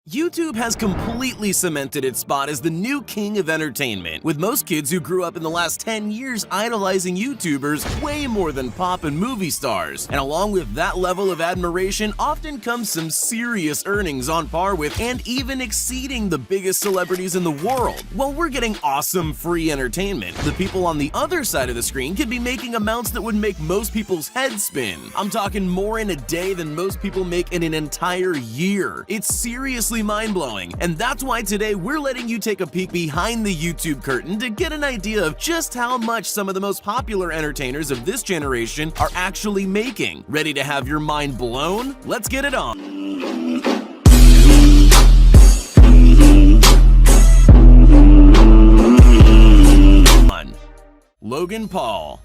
YouTube has completely cemented its spot as the new king of entertainment, with most kids who grew up in the last 10 years idolizing YouTubers way more than pop and movie stars. And along with that level of admiration often comes some serious earnings on par with and even exceeding the biggest celebrities in the world. While we're getting awesome free entertainment, the people on the other side of the screen could be making amounts that would make most people's heads spin. I'm talking more in a day than most people make in an entire year. It's seriously mind-blowing, and that's why today we're letting you take a peek behind the YouTube curtain to get an idea of just how much some of the most popular entertainers of this generation are actually making. Ready to have your mind blown? Let's get it on! Logan Paul.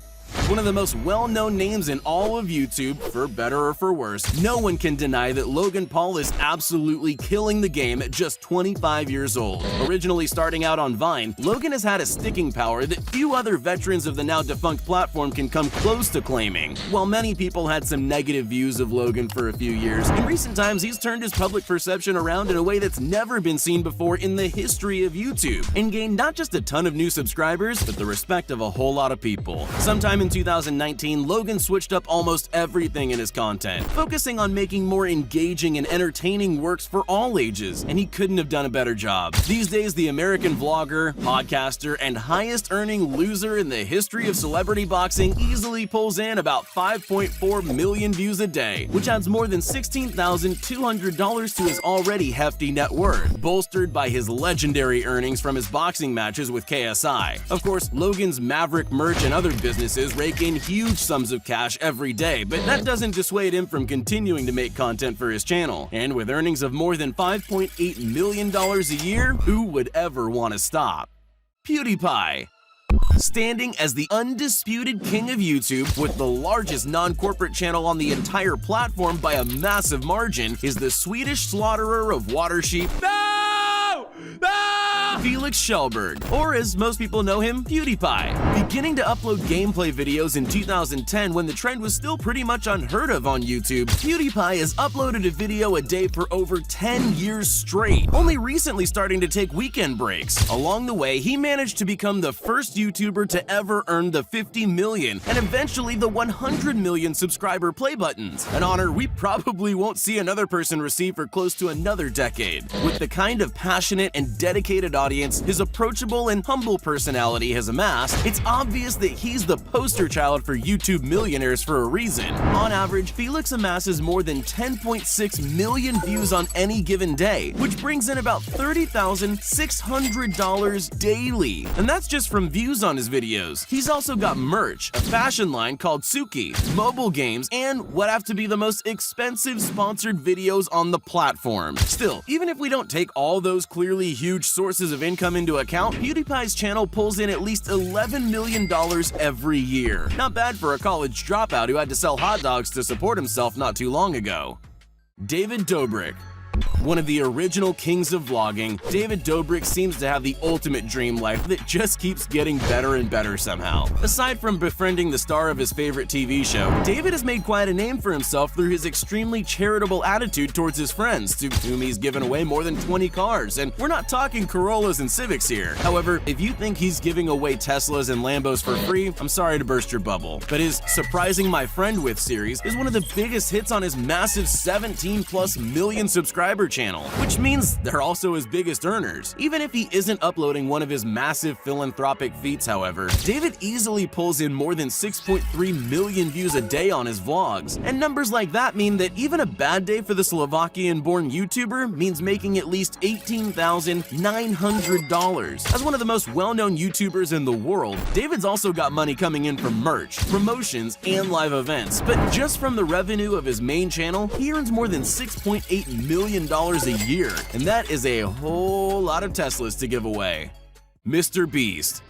One of the most well-known names in all of YouTube, for better or for worse. No one can deny that Logan Paul is absolutely killing the game at just 25 years old. Originally starting out on Vine, Logan has had a sticking power that few other veterans of the now-defunct platform can come close to claiming. While many people had some negative views of Logan for a few years, in recent times he's turned his public perception around in a way that's never been seen before in the history of YouTube, and gained not just a ton of new subscribers, but the respect of a whole lot of people. Sometime in 2019, Logan switched up almost everything in his content, focusing on making more engaging and entertaining works for all ages, and he couldn't have done a better job. These days, the American vlogger, podcaster, and highest-earning loser in the history of celebrity boxing easily pulls in about 5.4 million views a day, which adds more than $16,200 to his already hefty net worth, bolstered by his legendary earnings from his boxing matches with KSI. Of course, Logan's Maverick merch and other businesses rake in huge sums of cash every day, but that doesn't dissuade him from continuing to make content for his channel. And with earnings of more than $5.8 million a year, who would ever want to stop? PewDiePie. Standing as the undisputed king of YouTube with the largest non-corporate channel on the entire platform by a massive margin is the Swedish slaughterer of water sheep, Felix Kjellberg, or as most people know him, PewDiePie. Beginning to upload gameplay videos in 2010 when the trend was still pretty much unheard of on YouTube, PewDiePie has uploaded a video a day for over 10 years straight, only recently starting to take weekend breaks. Along the way, he managed to become the first YouTuber to ever earn the 50 million and eventually the 100 million subscriber play buttons, an honor we probably won't see another person receive for close to another decade. With the kind of passionate and dedicated audience his approachable and humble personality has amassed, it's obvious that he's the poster child for YouTube millionaires for a reason. On average, Felix amasses more than 10.6 million views on any given day, which brings in about $30,600 daily. And that's just from views on his videos. He's also got merch, a fashion line called Suki, mobile games, and what have to be the most expensive sponsored videos on the platform. Still, even if we don't take all those clearly huge sources of income into account, PewDiePie's channel pulls in at least $11 million every year. Not bad for a college dropout who had to sell hot dogs to support himself not too long ago. David Dobrik. One of the original kings of vlogging, David Dobrik seems to have the ultimate dream life that just keeps getting better and better somehow. Aside from befriending the star of his favorite TV show, David has made quite a name for himself through his extremely charitable attitude towards his friends, to whom he's given away more than 20 cars, and we're not talking Corollas and Civics here. However, if you think he's giving away Teslas and Lambos for free, I'm sorry to burst your bubble. But his Surprising My Friend With series is one of the biggest hits on his massive 17+ million subscriber channel, which means they're also his biggest earners. Even if he isn't uploading one of his massive philanthropic feats, however, David easily pulls in more than 6.3 million views a day on his vlogs. And numbers like that mean that even a bad day for the Slovakian-born YouTuber means making at least $18,900. As one of the most well-known YouTubers in the world, David's also got money coming in from merch, promotions, and live events. But just from the revenue of his main channel, he earns more than $6.8 million a year, and that is a whole lot of Teslas to give away. MrBeast.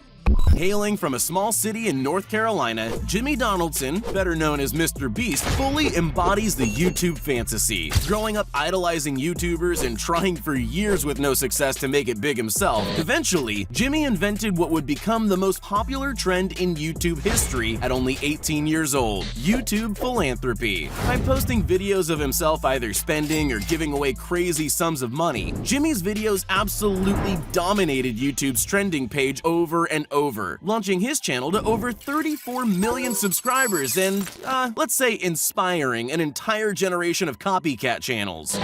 Hailing from a small city in North Carolina, Jimmy Donaldson, better known as MrBeast, fully embodies the YouTube fantasy. Growing up idolizing YouTubers and trying for years with no success to make it big himself, eventually, Jimmy invented what would become the most popular trend in YouTube history at only 18 years old: YouTube philanthropy. By posting videos of himself either spending or giving away crazy sums of money, Jimmy's videos absolutely dominated YouTube's trending page over and over, launching his channel to over 34 million subscribers and, let's say, inspiring an entire generation of copycat channels.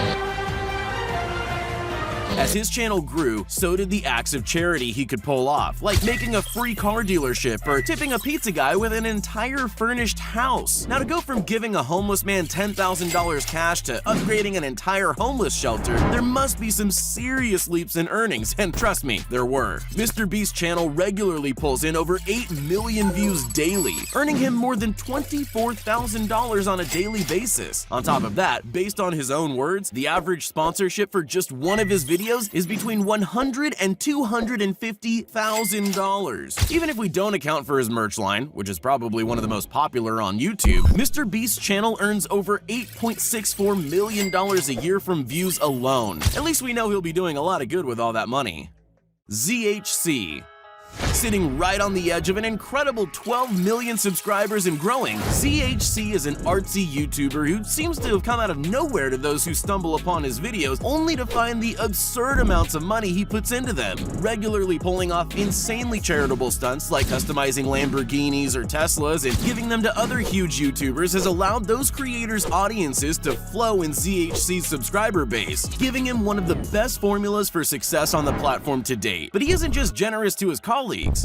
As his channel grew, so did the acts of charity he could pull off, like making a free car dealership or tipping a pizza guy with an entire furnished house. Now, to go from giving a homeless man $10,000 cash to upgrading an entire homeless shelter, there must be some serious leaps in earnings, and trust me, there were. MrBeast's channel regularly pulls in over 8 million views daily, earning him more than $24,000 on a daily basis. On top of that, based on his own words, the average sponsorship for just one of his videos is between $100,000 and $250,000. Even if we don't account for his merch line, which is probably one of the most popular on YouTube, MrBeast's channel earns over $8.64 million a year from views alone. At least we know he'll be doing a lot of good with all that money. ZHC. Sitting right on the edge of an incredible 12 million subscribers and growing, ZHC is an artsy YouTuber who seems to have come out of nowhere to those who stumble upon his videos, only to find the absurd amounts of money he puts into them. Regularly pulling off insanely charitable stunts like customizing Lamborghinis or Teslas and giving them to other huge YouTubers has allowed those creators' audiences to flow in ZHC's subscriber base, giving him one of the best formulas for success on the platform to date. But he isn't just generous to his colleagues.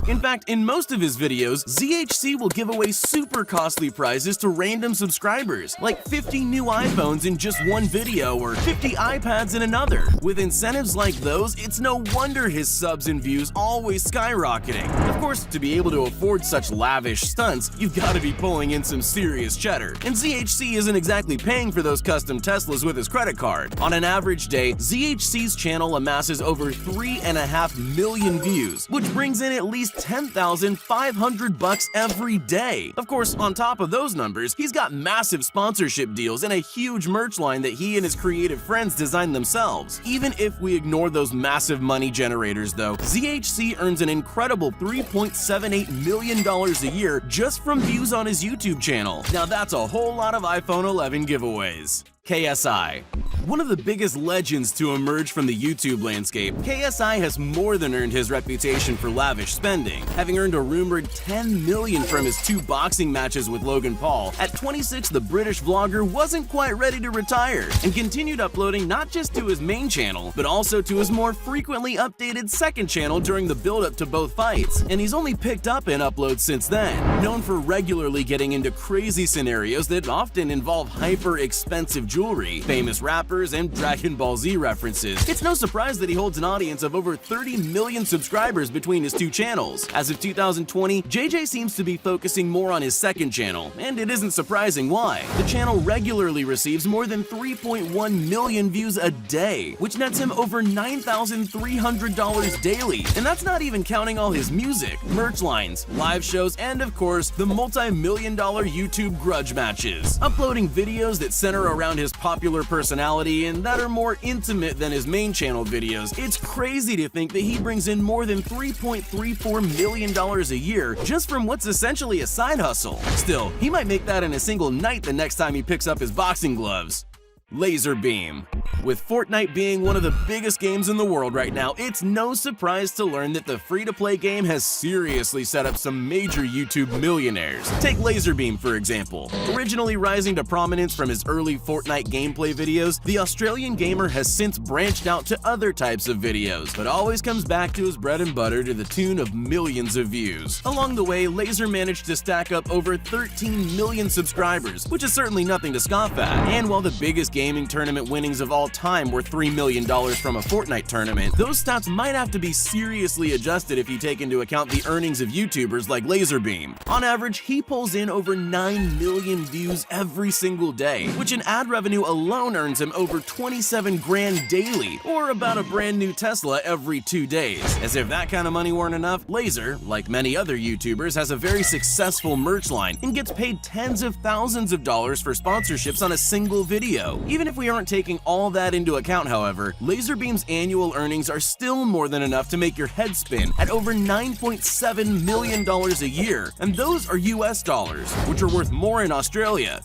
In fact, in most of his videos, ZHC will give away super costly prizes to random subscribers, like 50 new iPhones in just one video or 50 iPads in another. With incentives like those, it's no wonder his subs and views always skyrocketing. Of course, to be able to afford such lavish stunts, you've got to be pulling in some serious cheddar. And ZHC isn't exactly paying for those custom Teslas with his credit card. On an average day, ZHC's channel amasses over 3.5 million views, which brings in at least $10,500 every day. Of course, on top of those numbers, he's got massive sponsorship deals and a huge merch line that he and his creative friends designed themselves. Even if we ignore those massive money generators though, ZHC earns an incredible $3.78 million a year just from views on his YouTube channel. Now that's a whole lot of iPhone 11 giveaways. KSI. One of the biggest legends to emerge from the YouTube landscape, KSI has more than earned his reputation for lavish spending, having earned a rumored $10 million from his 2 boxing matches with Logan Paul. At 26, the British vlogger wasn't quite ready to retire and continued uploading not just to his main channel, but also to his more frequently updated second channel during the build-up to both fights, and he's only picked up in uploads since then. Known for regularly getting into crazy scenarios that often involve hyper-expensive jewelry, famous rappers, and Dragon Ball Z references, it's no surprise that he holds an audience of over 30 million subscribers between his 2 channels. As of 2020, JJ seems to be focusing more on his second channel, and it isn't surprising why. The channel regularly receives more than 3.1 million views a day, which nets him over $9,300 daily, and that's not even counting all his music, merch lines, live shows, and of course, the multi-million-dollar YouTube grudge matches. Uploading videos that center around his popular personality and that are more intimate than his main channel videos, it's crazy to think that he brings in more than $3.34 million a year just from what's essentially a side hustle. Still, he might make that in a single night the next time he picks up his boxing gloves. Laserbeam. With Fortnite being one of the biggest games in the world right now, it's no surprise to learn that the free-to-play game has seriously set up some major YouTube millionaires. Take Laserbeam, for example. Originally rising to prominence from his early Fortnite gameplay videos, the Australian gamer has since branched out to other types of videos, but always comes back to his bread and butter to the tune of millions of views. Along the way, Laser managed to stack up over 13 million subscribers, which is certainly nothing to scoff at. And while the biggest game gaming tournament winnings of all time were $3 million from a Fortnite tournament, those stats might have to be seriously adjusted if you take into account the earnings of YouTubers like LazarBeam. On average, he pulls in over 9 million views every single day, which in ad revenue alone earns him over 27 grand daily, or about a brand new Tesla every 2 days. As if that kind of money weren't enough, Laser, like many other YouTubers, has a very successful merch line and gets paid tens of thousands of dollars for sponsorships on a single video. Even if we aren't taking all that into account, however, LazarBeam's annual earnings are still more than enough to make your head spin at over $9.7 million a year, and those are US dollars, which are worth more in Australia.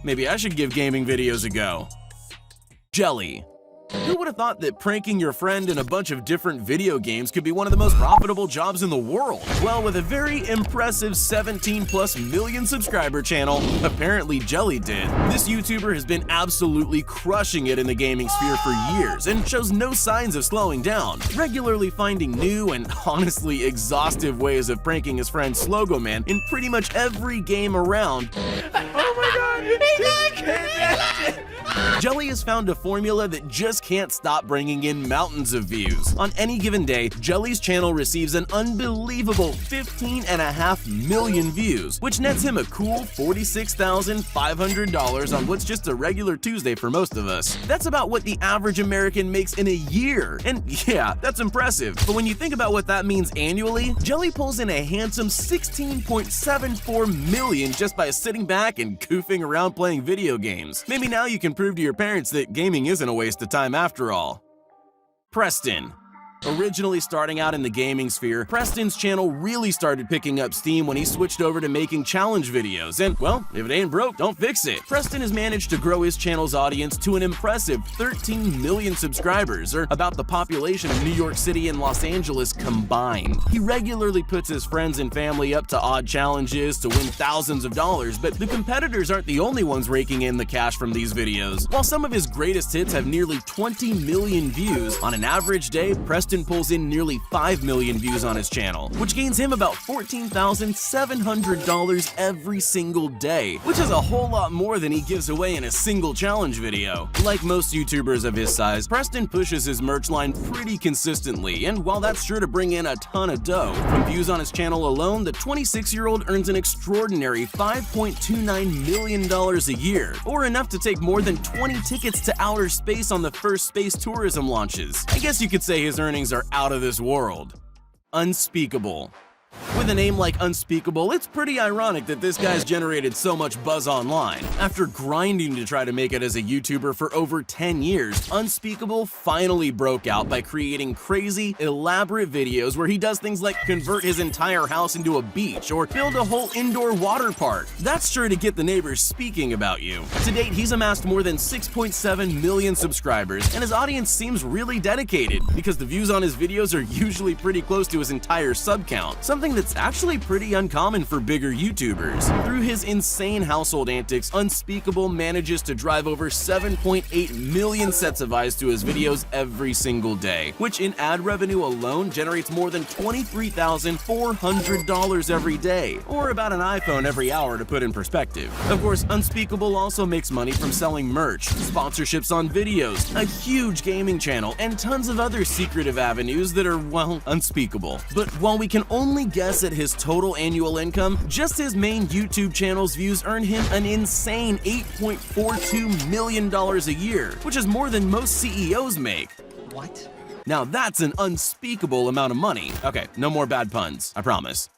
Maybe I should give gaming videos a go. Jelly. Who would have thought that pranking your friend in a bunch of different video games could be one of the most profitable jobs in the world? Well, with a very impressive 17+ million subscriber channel, apparently Jelly did. This YouTuber has been absolutely crushing it in the gaming sphere for years and shows no signs of slowing down, regularly finding new and honestly exhaustive ways of pranking his friend Slogo Man in pretty much every game around. Oh my god! Jelly has found a formula that just can't stop bringing in mountains of views. On any given day, Jelly's channel receives an unbelievable 15.5 million views, which nets him a cool $46,500 on what's just a regular Tuesday for most of us. That's about what the average American makes in a year. And yeah, that's impressive. But when you think about what that means annually, Jelly pulls in a handsome 16.74 million just by sitting back and goofing around playing video games. Maybe now you can prove to your parents that gaming isn't a waste of time after all. Preston. Originally starting out in the gaming sphere, Preston's channel really started picking up steam when he switched over to making challenge videos, and well, if it ain't broke, don't fix it. Preston has managed to grow his channel's audience to an impressive 13 million subscribers, or about the population of New York City and Los Angeles combined. He regularly puts his friends and family up to odd challenges to win thousands of dollars, but the competitors aren't the only ones raking in the cash from these videos. While some of his greatest hits have nearly 20 million views, on an average day, Preston pulls in nearly 5 million views on his channel, which gains him about $14,700 every single day, which is a whole lot more than he gives away in a single challenge video. Like most YouTubers of his size, Preston pushes his merch line pretty consistently, and while that's sure to bring in a ton of dough, from views on his channel alone, the 26-year-old earns an extraordinary $5.29 million a year, or enough to take more than 20 tickets to outer space on the first space tourism launches. I guess you could say his earnings are out of this world. Unspeakable. With a name like Unspeakable, it's pretty ironic that this guy's generated so much buzz online. After grinding to try to make it as a YouTuber for over 10 years, Unspeakable finally broke out by creating crazy, elaborate videos where he does things like convert his entire house into a beach or build a whole indoor water park. That's sure to get the neighbors speaking about you. To date, he's amassed more than 6.7 million subscribers, and his audience seems really dedicated because the views on his videos are usually pretty close to his entire sub count, something that's actually pretty uncommon for bigger YouTubers. Through his insane household antics, Unspeakable manages to drive over 7.8 million sets of eyes to his videos every single day, which in ad revenue alone generates more than $23,400 every day, or about an iPhone every hour to put in perspective. Of course, Unspeakable also makes money from selling merch, sponsorships on videos, a huge gaming channel, and tons of other secretive avenues that are, well, unspeakable. But while we can only guess at his total annual income, just his main YouTube channel's views earn him an insane $8.42 million a year, which is more than most CEOs make. What? Now that's an unspeakable amount of money. Okay, no more bad puns, I promise.